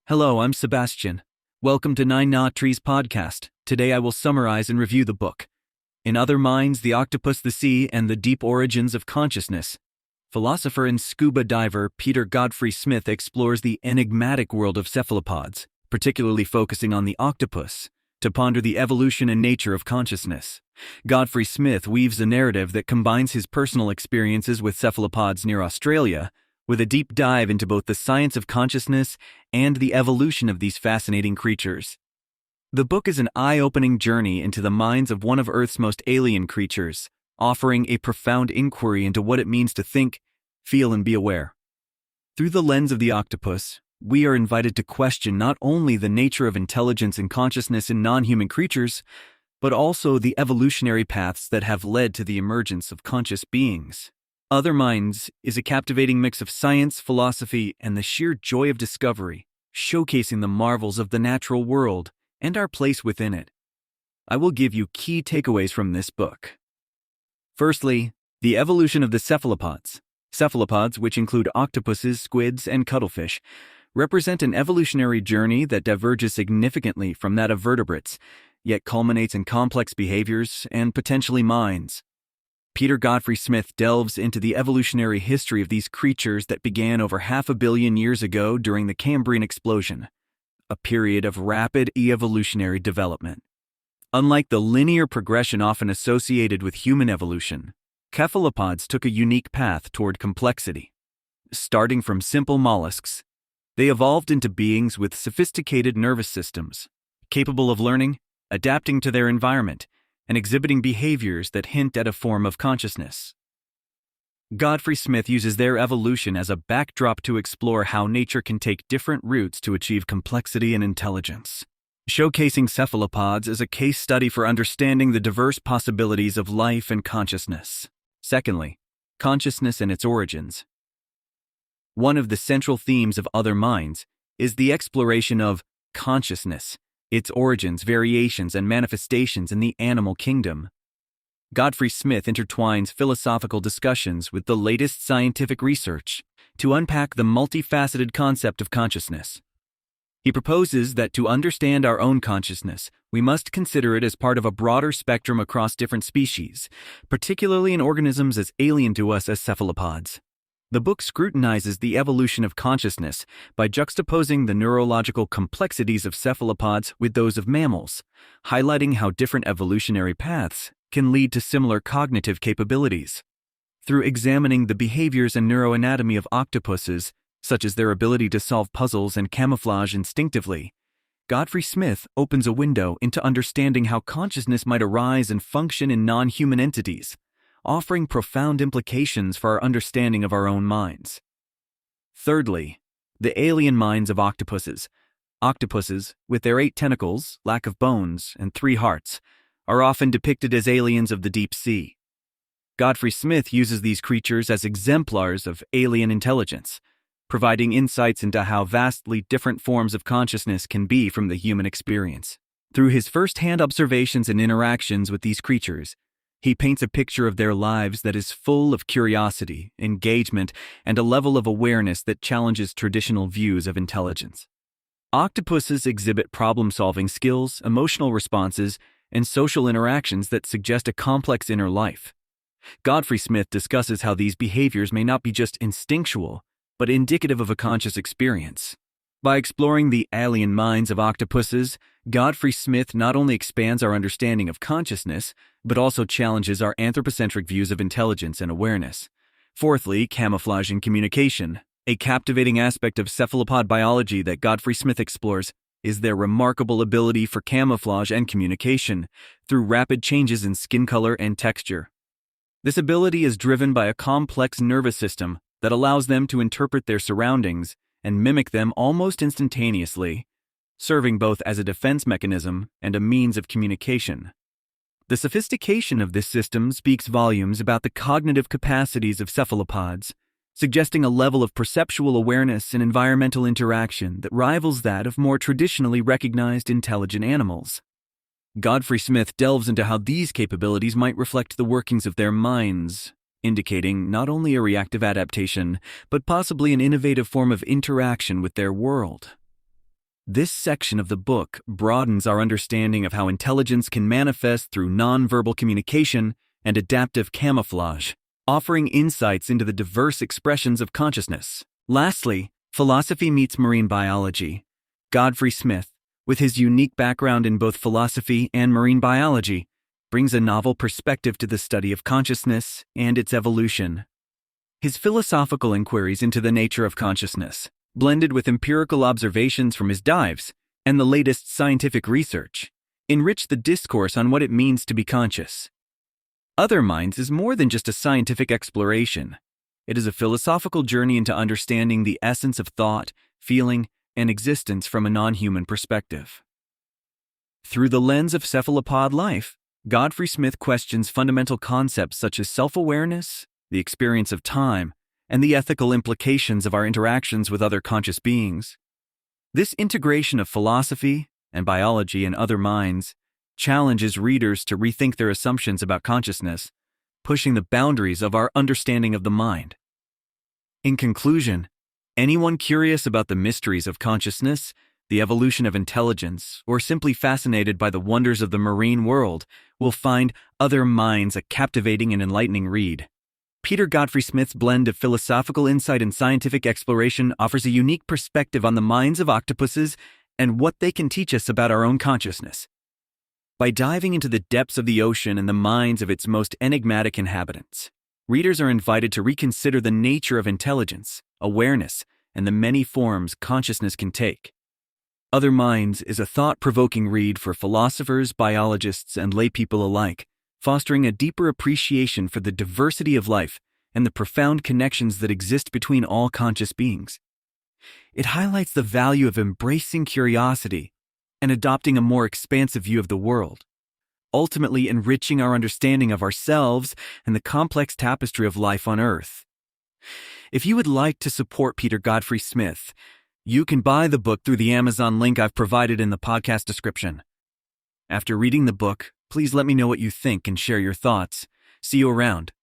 Hello, I'm Sebastian. Welcome to Nine Knot Trees podcast. Today I will summarize and review the book, In Other Minds, The Octopus, the Sea, and the Deep Origins of Consciousness. Philosopher and scuba diver Peter Godfrey Smith explores the enigmatic world of cephalopods, particularly focusing on the octopus, to ponder the evolution and nature of consciousness. Godfrey Smith weaves a narrative that combines his personal experiences with cephalopods near Australia with a deep dive into both the science of consciousness and the evolution of these fascinating creatures. The book is an eye-opening journey into the minds of one of Earth's most alien creatures, offering a profound inquiry into what it means to think, feel, and be aware. Through the lens of the octopus, we are invited to question not only the nature of intelligence and consciousness in non-human creatures, but also the evolutionary paths that have led to the emergence of conscious beings. Other Minds is a captivating mix of science, philosophy, and the sheer joy of discovery, showcasing the marvels of the natural world and our place within it. I will give you key takeaways from this book. Firstly, the evolution of the cephalopods. Cephalopods, which include octopuses, squids, and cuttlefish, represent an evolutionary journey that diverges significantly from that of vertebrates, yet culminates in complex behaviors and potentially minds. Peter Godfrey Smith delves into the evolutionary history of these creatures that began over 500 million years ago during the Cambrian explosion, a period of rapid evolutionary development. Unlike the linear progression often associated with human evolution, cephalopods took a unique path toward complexity. Starting from simple mollusks, they evolved into beings with sophisticated nervous systems, capable of learning, adapting to their environment, and exhibiting behaviors that hint at a form of consciousness. Godfrey Smith uses their evolution as a backdrop to explore how nature can take different routes to achieve complexity and intelligence, showcasing cephalopods as a case study for understanding the diverse possibilities of life and consciousness. Secondly, consciousness and its origins. One of the central themes of Other Minds is the exploration of consciousness, its origins, variations, and manifestations in the animal kingdom. Godfrey Smith intertwines philosophical discussions with the latest scientific research to unpack the multifaceted concept of consciousness. He proposes that to understand our own consciousness, we must consider it as part of a broader spectrum across different species, particularly in organisms as alien to us as cephalopods. The book scrutinizes the evolution of consciousness by juxtaposing the neurological complexities of cephalopods with those of mammals, highlighting how different evolutionary paths can lead to similar cognitive capabilities. Through examining the behaviors and neuroanatomy of octopuses, such as their ability to solve puzzles and camouflage instinctively, Godfrey Smith opens a window into understanding how consciousness might arise and function in non-human entities, offering profound implications for our understanding of our own minds. Thirdly, the alien minds of octopuses. Octopuses, with their 8 tentacles, lack of bones, and 3 hearts, are often depicted as aliens of the deep sea. Godfrey Smith uses these creatures as exemplars of alien intelligence, providing insights into how vastly different forms of consciousness can be from the human experience. Through his first-hand observations and interactions with these creatures, he paints a picture of their lives that is full of curiosity, engagement, and a level of awareness that challenges traditional views of intelligence. Octopuses exhibit problem-solving skills, emotional responses, and social interactions that suggest a complex inner life. Godfrey Smith discusses how these behaviors may not be just instinctual, but indicative of a conscious experience. By exploring the alien minds of octopuses, Godfrey Smith not only expands our understanding of consciousness, but also challenges our anthropocentric views of intelligence and awareness. Fourthly, camouflage and communication. A captivating aspect of cephalopod biology that Godfrey Smith explores is their remarkable ability for camouflage and communication through rapid changes in skin color and texture. This ability is driven by a complex nervous system that allows them to interpret their surroundings and mimic them almost instantaneously, serving both as a defense mechanism and a means of communication. The sophistication of this system speaks volumes about the cognitive capacities of cephalopods, suggesting a level of perceptual awareness and environmental interaction that rivals that of more traditionally recognized intelligent animals. Godfrey Smith delves into how these capabilities might reflect the workings of their minds, indicating not only a reactive adaptation, but possibly an innovative form of interaction with their world. This section of the book broadens our understanding of how intelligence can manifest through nonverbal communication and adaptive camouflage, offering insights into the diverse expressions of consciousness. Lastly, philosophy meets marine biology. Godfrey Smith, with his unique background in both philosophy and marine biology, brings a novel perspective to the study of consciousness and its evolution. His philosophical inquiries into the nature of consciousness, blended with empirical observations from his dives and the latest scientific research, enrich the discourse on what it means to be conscious. Other Minds is more than just a scientific exploration. It is a philosophical journey into understanding the essence of thought, feeling, and existence from a non-human perspective. Through the lens of cephalopod life, Godfrey Smith questions fundamental concepts such as self-awareness, the experience of time, and the ethical implications of our interactions with other conscious beings. This integration of philosophy and biology and other minds challenges readers to rethink their assumptions about consciousness, pushing the boundaries of our understanding of the mind. In conclusion, anyone curious about the mysteries of consciousness, the evolution of intelligence, or simply fascinated by the wonders of the marine world will find Other Minds a captivating and enlightening read. Peter Godfrey Smith's blend of philosophical insight and scientific exploration offers a unique perspective on the minds of octopuses and what they can teach us about our own consciousness. By diving into the depths of the ocean and the minds of its most enigmatic inhabitants, readers are invited to reconsider the nature of intelligence, awareness, and the many forms consciousness can take. Other Minds is a thought-provoking read for philosophers, biologists, and laypeople alike, fostering a deeper appreciation for the diversity of life and the profound connections that exist between all conscious beings. It highlights the value of embracing curiosity and adopting a more expansive view of the world, ultimately enriching our understanding of ourselves and the complex tapestry of life on Earth. If you would like to support Peter Godfrey Smith, you can buy the book through the Amazon link I've provided in the podcast description. After reading the book, please let me know what you think and share your thoughts. See you around.